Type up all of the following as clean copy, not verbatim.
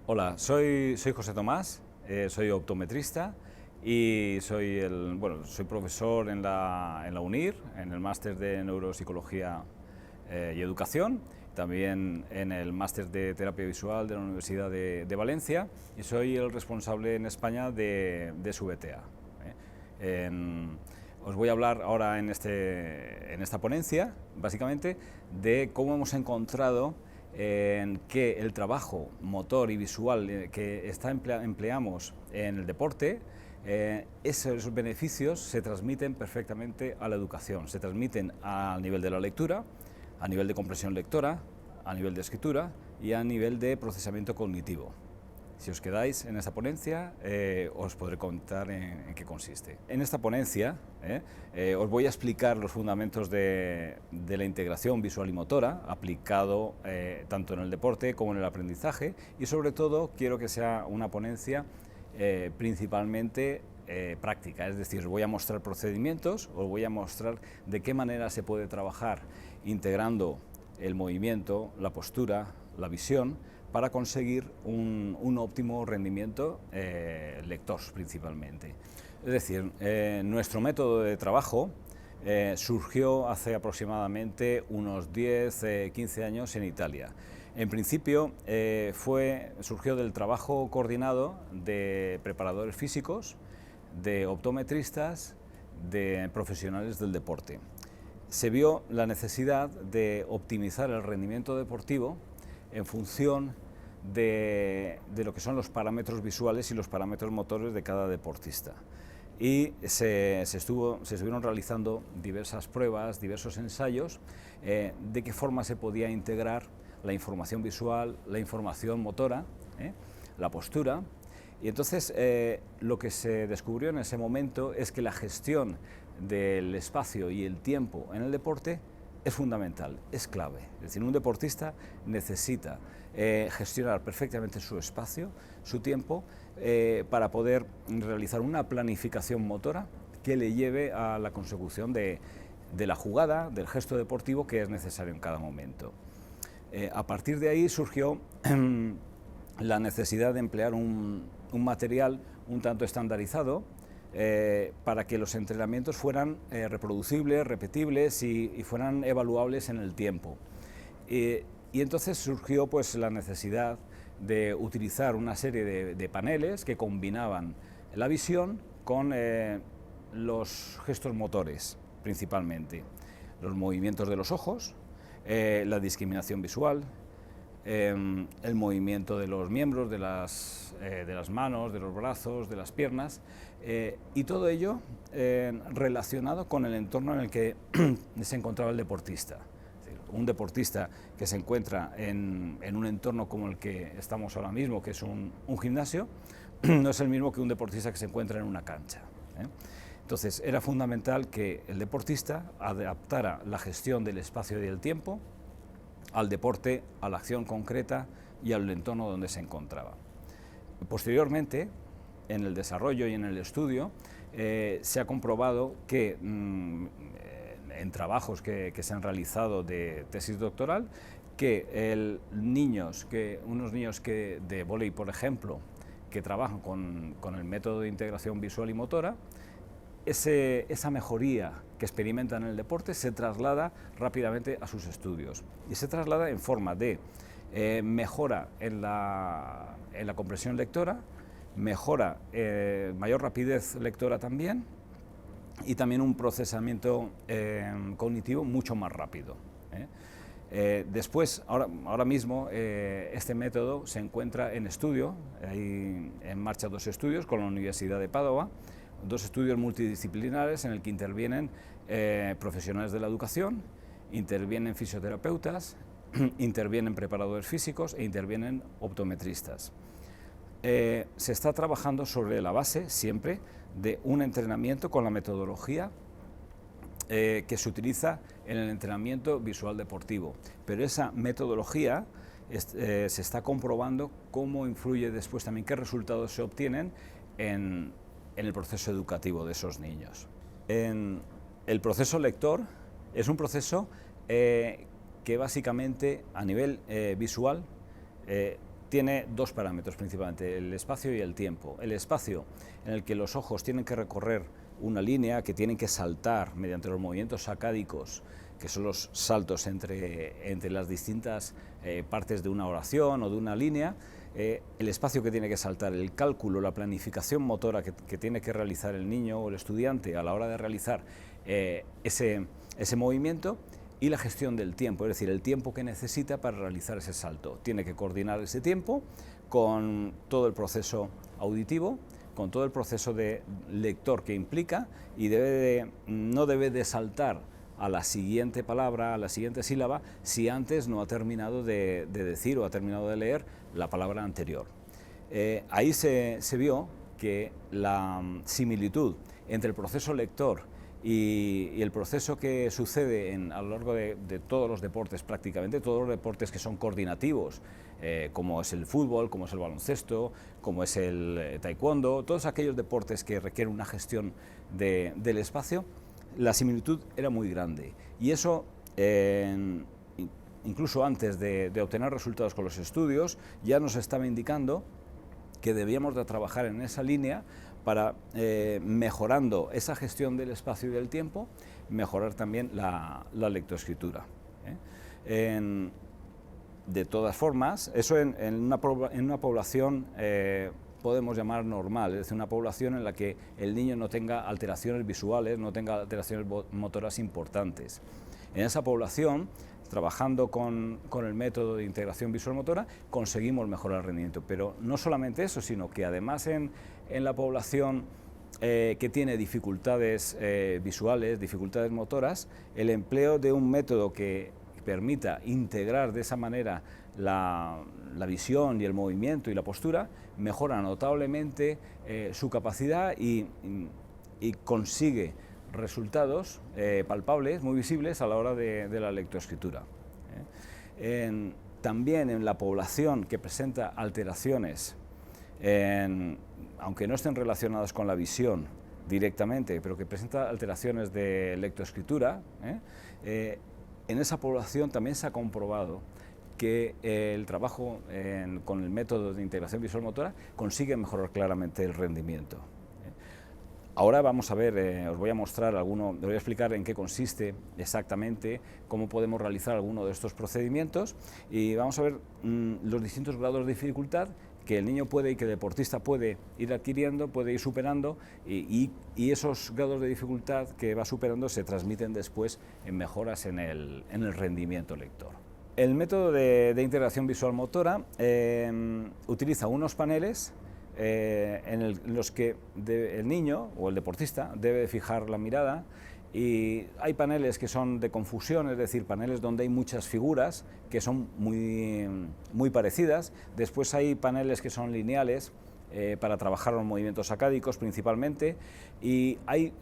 Hola, soy José Tomás, soy optometrista y soy profesor en la UNIR, en el máster de Neuropsicología y Educación, también en el máster de Terapia Visual de la Universidad de Valencia, y soy el responsable en España de su VTA. Os voy a hablar ahora en esta ponencia, básicamente, de cómo hemos encontrado en que el trabajo motor y visual que empleamos en el deporte, esos beneficios se transmiten perfectamente a la educación, se transmiten al nivel de la lectura, a nivel de comprensión lectora, a nivel de escritura y a nivel de procesamiento cognitivo. Si os quedáis en esta ponencia, os podré contar en qué consiste. En esta ponencia os voy a explicar los fundamentos de la integración visual y motora, aplicado tanto en el deporte como en el aprendizaje, y sobre todo quiero que sea una ponencia principalmente práctica, es decir, os voy a mostrar procedimientos, os voy a mostrar de qué manera se puede trabajar integrando el movimiento, la postura, la visión, para conseguir un óptimo rendimiento lector principalmente. Es decir, nuestro método de trabajo surgió hace aproximadamente unos 10-15 años en Italia. En principio surgió del trabajo coordinado de preparadores físicos, de optometristas, de profesionales del deporte. Se vio la necesidad de optimizar el rendimiento deportivo en función de lo que son los parámetros visuales y los parámetros motores de cada deportista. Y se estuvieron realizando diversas pruebas, diversos ensayos, de qué forma se podía integrar la información visual, la información motora, la postura. Y entonces lo que se descubrió en ese momento es que la gestión del espacio y el tiempo en el deporte es fundamental, es clave. Es decir, un deportista necesita gestionar perfectamente su espacio, su tiempo, para poder realizar una planificación motora que le lleve a la consecución de la jugada, del gesto deportivo que es necesario en cada momento. A partir de ahí surgió la necesidad de emplear un material un tanto estandarizado, para que los entrenamientos fueran reproducibles, repetibles y fueran evaluables en el tiempo. Y entonces surgió pues la necesidad de utilizar una serie de paneles que combinaban la visión con los gestos motores, principalmente. Los movimientos de los ojos, la discriminación visual, el movimiento de los miembros, de las manos, de los brazos, de las piernas, y todo ello relacionado con el entorno en el que se encontraba el deportista. Es decir, un deportista que se encuentra en un entorno como el que estamos ahora mismo, que es un gimnasio, no es el mismo que un deportista que se encuentra en una cancha. Entonces era fundamental que el deportista adaptara la gestión del espacio y del tiempo al deporte, a la acción concreta y al entorno donde se encontraba. Posteriormente, en el desarrollo y en el estudio, se ha comprobado que en trabajos que se han realizado de tesis doctoral, que unos niños de vóley, por ejemplo, que trabajan con el método de integración visual y motora, esa mejoría que experimentan en el deporte se traslada rápidamente a sus estudios y se traslada en forma de mejora en la comprensión lectora, mejora, mayor rapidez lectora también, y también un procesamiento cognitivo mucho más rápido. Después, ahora mismo, este método se encuentra en estudio, hay en marcha 2 estudios con la Universidad de Padova, 2 estudios multidisciplinares en el que intervienen profesionales de la educación, intervienen fisioterapeutas, intervienen preparadores físicos e intervienen optometristas. Se está trabajando sobre la base siempre de un entrenamiento con la metodología que se utiliza en el entrenamiento visual deportivo, pero esa metodología se está comprobando cómo influye después también, qué resultados se obtienen en el proceso educativo de esos niños. El proceso lector es un proceso que básicamente a nivel visual tiene dos parámetros principalmente, el espacio y el tiempo. El espacio, en el que los ojos tienen que recorrer una línea, que tienen que saltar mediante los movimientos sacádicos, que son los saltos entre las distintas partes de una oración o de una línea, el espacio que tiene que saltar, el cálculo, la planificación motora que tiene que realizar el niño o el estudiante a la hora de realizar ese movimiento, y la gestión del tiempo, es decir, el tiempo que necesita para realizar ese salto. Tiene que coordinar ese tiempo con todo el proceso auditivo, con todo el proceso de lector que implica, y no debe de saltar a la siguiente palabra, a la siguiente sílaba, si antes no ha terminado de decir o ha terminado de leer la palabra anterior. Ahí se vio que la similitud entre el proceso lector y el proceso que sucede a lo largo de todos los deportes, prácticamente todos los deportes que son coordinativos, como es el fútbol, como es el baloncesto, como es el taekwondo, todos aquellos deportes que requieren una gestión del espacio, la similitud era muy grande. Y eso, incluso antes de obtener resultados con los estudios, ya nos estaba indicando que debíamos de trabajar en esa línea para, mejorando esa gestión del espacio y del tiempo, mejorar también la lectoescritura. De todas formas, eso en una población podemos llamar normal, es decir, una población en la que el niño no tenga alteraciones visuales, no tenga alteraciones motoras importantes. En esa población, trabajando con el método de integración visual-motora, conseguimos mejorar el rendimiento. Pero no solamente eso, sino que además en la población que tiene dificultades visuales, dificultades motoras, el empleo de un método que permita integrar de esa manera la visión y el movimiento y la postura, mejora notablemente su capacidad y consigue resultados palpables, muy visibles a la hora de la lectoescritura. También en la población que presenta alteraciones, aunque no estén relacionadas con la visión directamente, pero que presenta alteraciones de lectoescritura, en esa población también se ha comprobado que el trabajo con el método de integración visual-motora consigue mejorar claramente el rendimiento. Ahora vamos a ver, os voy a mostrar os voy a explicar en qué consiste exactamente, cómo podemos realizar alguno de estos procedimientos, y vamos a ver los distintos grados de dificultad que el niño puede y que el deportista puede ir adquiriendo, puede ir superando, y esos grados de dificultad que va superando se transmiten después en mejoras en el rendimiento lector. El método de integración visual-motora utiliza unos paneles en los que el niño o el deportista debe fijar la mirada, y hay paneles que son de confusión, es decir, paneles donde hay muchas figuras que son muy parecidas. Después hay paneles que son lineales para trabajar los movimientos sacádicos principalmente, y hay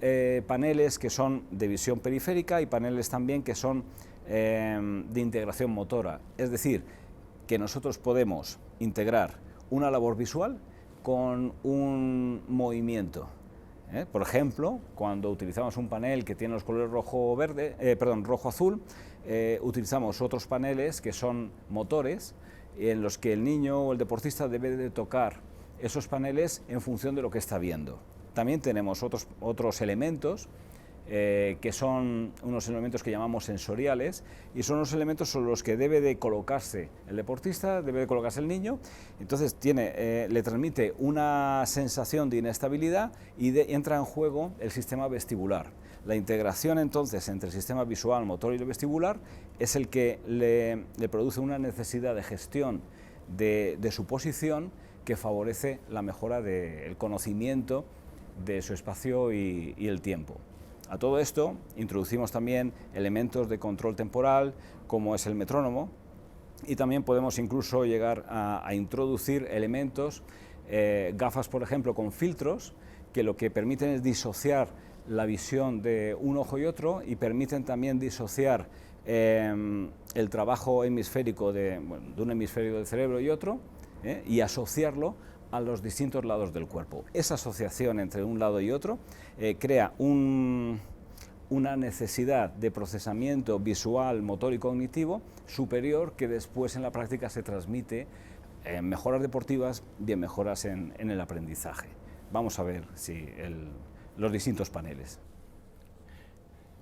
paneles que son de visión periférica y paneles también que son de integración motora, es decir, que nosotros podemos integrar una labor visual con un movimiento. Por ejemplo, cuando utilizamos un panel que tiene los colores rojo-azul, utilizamos otros paneles que son motores, en los que el niño o el deportista debe de tocar esos paneles en función de lo que está viendo. También tenemos otros elementos que son unos elementos que llamamos sensoriales, y son los elementos sobre los que debe de colocarse el deportista, debe de colocarse el niño. Entonces le transmite una sensación de inestabilidad y entra en juego el sistema vestibular. La integración entonces entre el sistema visual, motor y el vestibular es el que le produce una necesidad de gestión de su posición que favorece la mejora del conocimiento de su espacio y el tiempo. A todo esto introducimos también elementos de control temporal, como es el metrónomo, y también podemos incluso llegar a introducir elementos, gafas por ejemplo con filtros, que lo que permiten es disociar la visión de un ojo y otro, y permiten también disociar el trabajo hemisférico de un hemisferio del cerebro y otro, y asociarlo a los distintos lados del cuerpo. Esa asociación entre un lado y otro crea una necesidad de procesamiento visual, motor y cognitivo superior, que después en la práctica se transmite en mejoras deportivas y en mejoras en el aprendizaje. Vamos a ver los distintos paneles.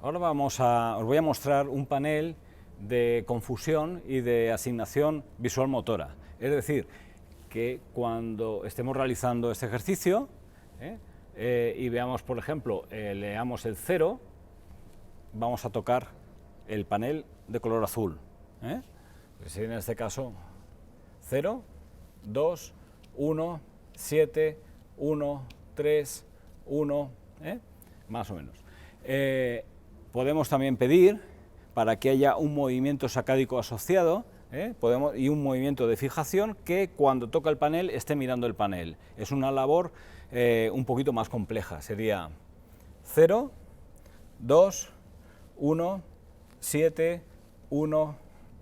Ahora os voy a mostrar un panel de confusión y de asignación visual motora. Es decir, que cuando estemos realizando este ejercicio y veamos, por ejemplo, leamos el 0, vamos a tocar el panel de color azul. Pues en este caso 0, 2, 1, 7, 1, 3, 1, más o menos. Podemos también pedir, para que haya un movimiento sacádico asociado, y un movimiento de fijación, que cuando toca el panel esté mirando el panel. Es una labor un poquito más compleja. Sería 0, 2, 1, 7, 1,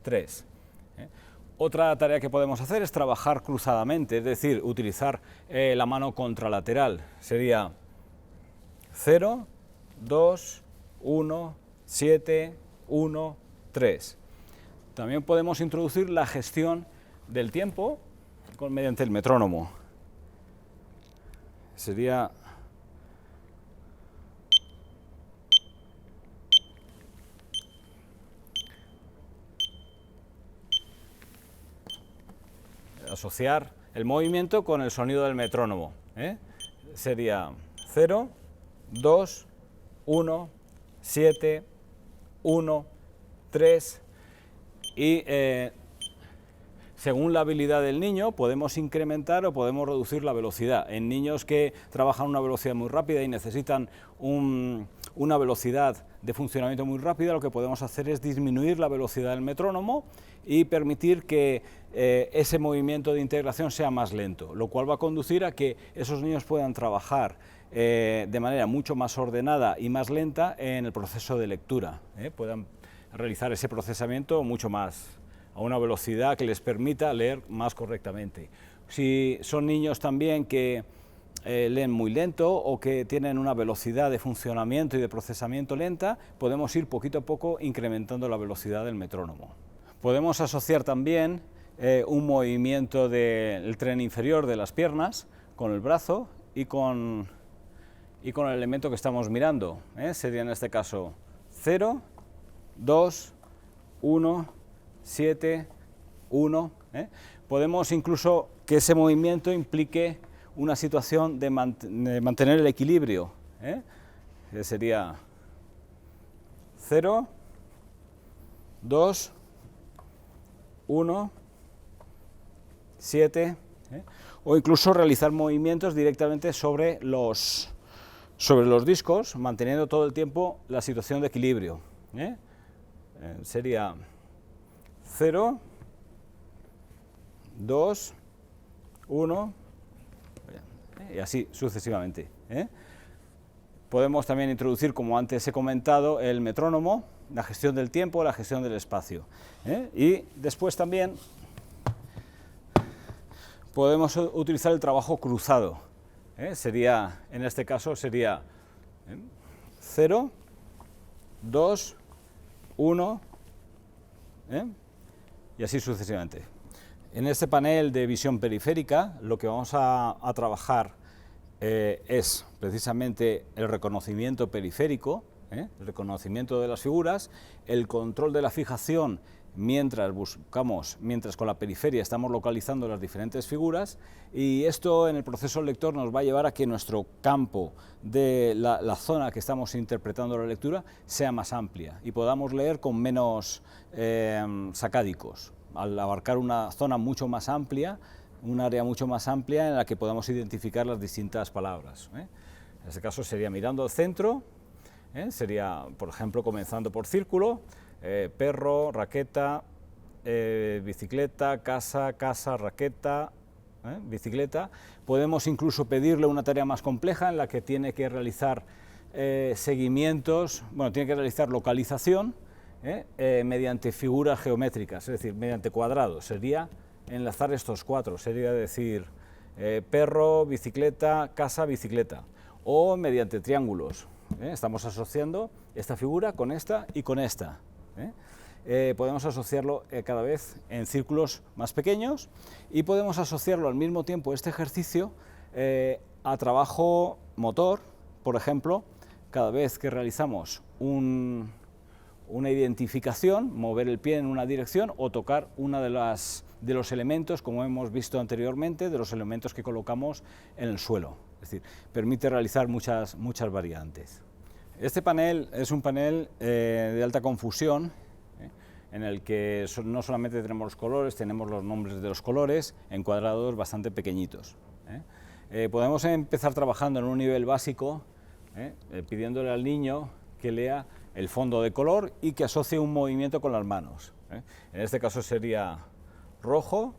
3. Otra tarea que podemos hacer es trabajar cruzadamente, es decir, utilizar la mano contralateral. Sería 0, 2, 1, 7, 1, 3. También podemos introducir la gestión del tiempo mediante el metrónomo. Sería asociar el movimiento con el sonido del metrónomo. Sería 0, 2, 1, 7, 1, 3 y según la habilidad del niño podemos incrementar o podemos reducir la velocidad. En niños que trabajan a una velocidad muy rápida y necesitan una velocidad de funcionamiento muy rápida, lo que podemos hacer es disminuir la velocidad del metrónomo y permitir que ese movimiento de integración sea más lento, lo cual va a conducir a que esos niños puedan trabajar de manera mucho más ordenada y más lenta en el proceso de lectura, puedan realizar ese procesamiento mucho más a una velocidad que les permita leer más correctamente. Si son niños también que leen muy lento o que tienen una velocidad de funcionamiento y de procesamiento lenta, podemos ir poquito a poco incrementando la velocidad del metrónomo. Podemos asociar también un movimiento del tren inferior de las piernas con el brazo y con el elemento que estamos mirando. Sería en este caso 0, 2, 1, 7, 1. Podemos incluso que ese movimiento implique una situación de mantener el equilibrio. Que sería 0, 2, 1, 7, o incluso realizar movimientos directamente sobre los discos, manteniendo todo el tiempo la situación de equilibrio. Sería 0, 2, 1, y así sucesivamente. Podemos también introducir, como antes he comentado, el metrónomo, la gestión del tiempo, la gestión del espacio. Y después también podemos utilizar el trabajo cruzado. Sería, en este caso, sería 0, 2, 1, y así sucesivamente. En este panel de visión periférica lo que vamos a trabajar es precisamente el reconocimiento periférico, el reconocimiento de las figuras, el control de la fijación mientras con la periferia estamos localizando las diferentes figuras, y esto en el proceso lector nos va a llevar a que nuestro campo de la zona que estamos interpretando la lectura sea más amplia y podamos leer con menos sacádicos, al abarcar una zona mucho más amplia, un área mucho más amplia en la que podamos identificar las distintas palabras. En este caso sería mirando al centro, sería, por ejemplo, comenzando por círculo, perro, raqueta, bicicleta, casa, casa, raqueta, bicicleta. Podemos incluso pedirle una tarea más compleja en la que tiene que realizar seguimientos, tiene que realizar localización mediante figuras geométricas, es decir, mediante cuadrados. Sería enlazar estos cuatro, sería decir perro, bicicleta, casa, bicicleta, o mediante triángulos. Estamos asociando esta figura con esta y con esta. podemos asociarlo cada vez en círculos más pequeños y podemos asociarlo al mismo tiempo este ejercicio a trabajo motor. Por ejemplo, cada vez que realizamos una identificación, mover el pie en una dirección o tocar uno de los elementos, como hemos visto anteriormente, de los elementos que colocamos en el suelo. Es decir, permite realizar muchas variantes. Este panel es un panel de alta confusión, en el que no solamente tenemos los colores, tenemos los nombres de los colores en cuadrados bastante pequeñitos. Podemos empezar trabajando en un nivel básico, pidiéndole al niño que lea el fondo de color y que asocie un movimiento con las manos. En este caso sería rojo,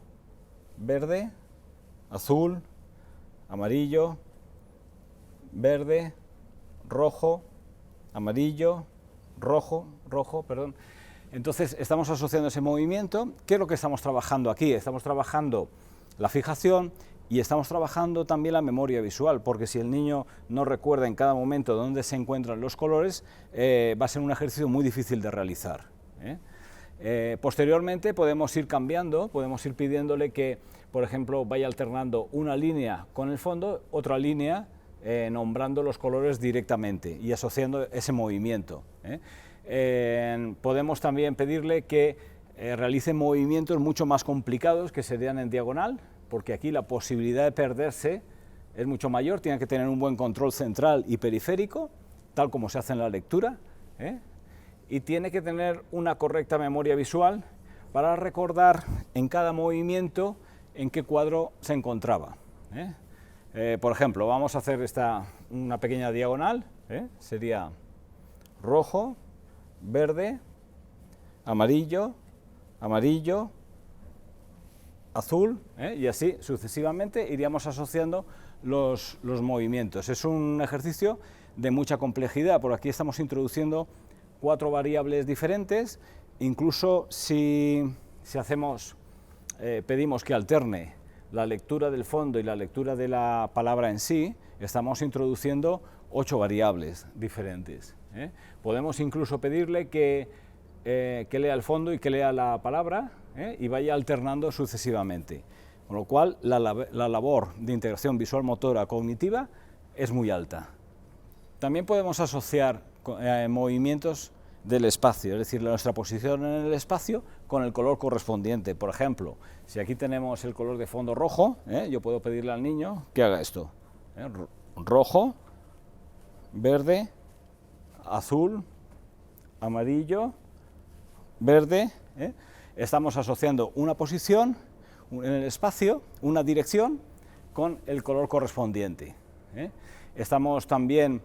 verde, azul, amarillo, verde, rojo, amarillo, rojo, perdón. Entonces estamos asociando ese movimiento. ¿Qué es lo que estamos trabajando aquí? Estamos trabajando la fijación y estamos trabajando también la memoria visual, porque si el niño no recuerda en cada momento dónde se encuentran los colores, va a ser un ejercicio muy difícil de realizar. Posteriormente podemos ir cambiando, podemos ir pidiéndole que, por ejemplo, vaya alternando una línea con el fondo, otra línea, nombrando los colores directamente y asociando ese movimiento. Podemos también pedirle que realice movimientos mucho más complicados que serían en diagonal, porque aquí la posibilidad de perderse es mucho mayor, tiene que tener un buen control central y periférico, tal como se hace en la lectura, y tiene que tener una correcta memoria visual para recordar en cada movimiento en qué cuadro se encontraba. Por ejemplo, vamos a hacer una pequeña diagonal, sería rojo, verde, amarillo, azul, y así sucesivamente iríamos asociando los movimientos. Es un ejercicio de mucha complejidad, por aquí estamos introduciendo 4 variables diferentes, incluso si pedimos que alterne la lectura del fondo y la lectura de la palabra en sí, estamos introduciendo 8 variables diferentes. Podemos incluso pedirle que lea el fondo y que lea la palabra, y vaya alternando sucesivamente, con lo cual la labor de integración visual motora cognitiva es muy alta. También podemos asociar movimientos del espacio, es decir, nuestra posición en el espacio con el color correspondiente. Por ejemplo, si aquí tenemos el color de fondo rojo, yo puedo pedirle al niño que haga esto, rojo, verde, azul, amarillo, verde. Estamos asociando una posición en el espacio, una dirección, con el color correspondiente. Estamos también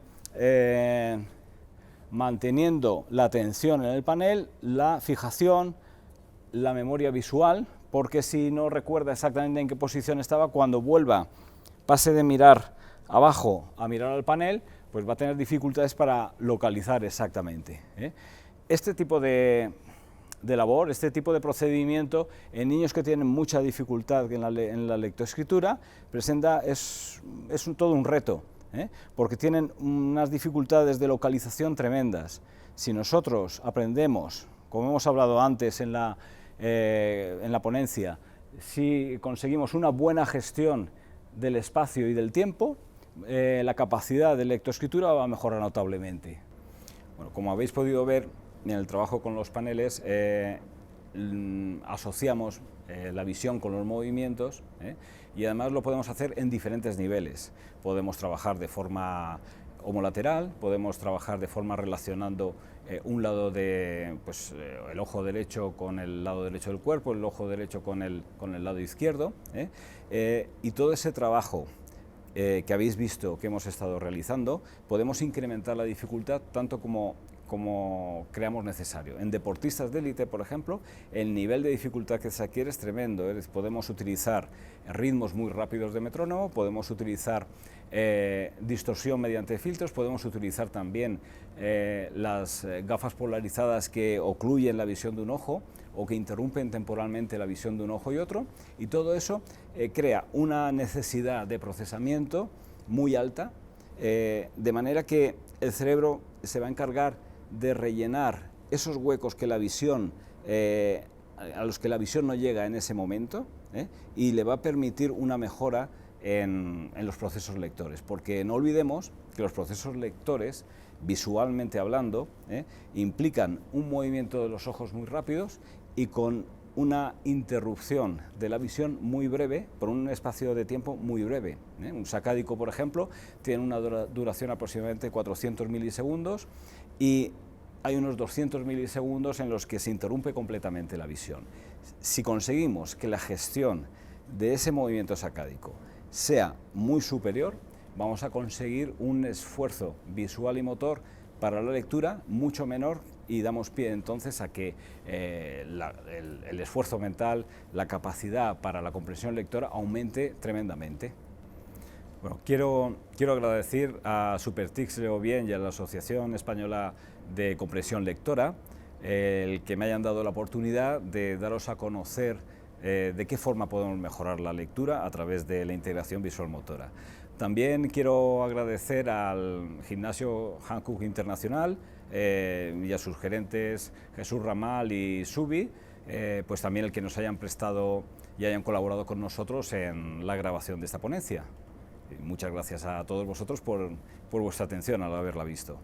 manteniendo la atención en el panel, la fijación, la memoria visual, porque si no recuerda exactamente en qué posición estaba, cuando pase de mirar abajo a mirar al panel, pues va a tener dificultades para localizar exactamente. Este tipo de labor, este tipo de procedimiento en niños que tienen mucha dificultad en la lectoescritura es todo un reto, porque tienen unas dificultades de localización tremendas. Si nosotros aprendemos, como hemos hablado antes en la ponencia, si conseguimos una buena gestión del espacio y del tiempo, la capacidad de lectoescritura va a mejorar notablemente. Bueno, como habéis podido ver, en el trabajo con los paneles asociamos la visión con los movimientos, y además lo podemos hacer en diferentes niveles. Podemos trabajar de forma homolateral, podemos trabajar de forma relacionando un lado el ojo derecho con el lado derecho del cuerpo, el ojo derecho con el lado izquierdo, y todo ese trabajo que habéis visto que hemos estado realizando, podemos incrementar la dificultad tanto como creamos necesario. En deportistas de élite, por ejemplo, el nivel de dificultad que se adquiere es tremendo. Podemos utilizar ritmos muy rápidos de metrónomo, podemos utilizar distorsión mediante filtros, podemos utilizar también las gafas polarizadas que ocluyen la visión de un ojo o que interrumpen temporalmente la visión de un ojo y otro, y todo eso crea una necesidad de procesamiento muy alta, de manera que el cerebro se va a encargar de rellenar esos huecos que la visión, a los que la visión no llega en ese momento, y le va a permitir una mejora en los procesos lectores, porque no olvidemos que los procesos lectores, visualmente hablando, implican un movimiento de los ojos muy rápidos y con una interrupción de la visión muy breve, por un espacio de tiempo muy breve. Un sacádico, por ejemplo, tiene una duración aproximadamente 400 milisegundos y hay unos 200 milisegundos en los que se interrumpe completamente la visión. Si conseguimos que la gestión de ese movimiento sacádico sea muy superior, vamos a conseguir un esfuerzo visual y motor para la lectura mucho menor y damos pie entonces a que el esfuerzo mental, la capacidad para la comprensión lectora aumente tremendamente. Bueno, quiero agradecer a Supertix Leo Bien y a la Asociación Española de Comprensión Lectora el que me hayan dado la oportunidad de daros a conocer de qué forma podemos mejorar la lectura a través de la integración visual-motora. También quiero agradecer al Gimnasio Hankook Internacional y a sus gerentes Jesús Ramal y Subi, pues también el que nos hayan prestado y hayan colaborado con nosotros en la grabación de esta ponencia. Y muchas gracias a todos vosotros por vuestra atención al haberla visto.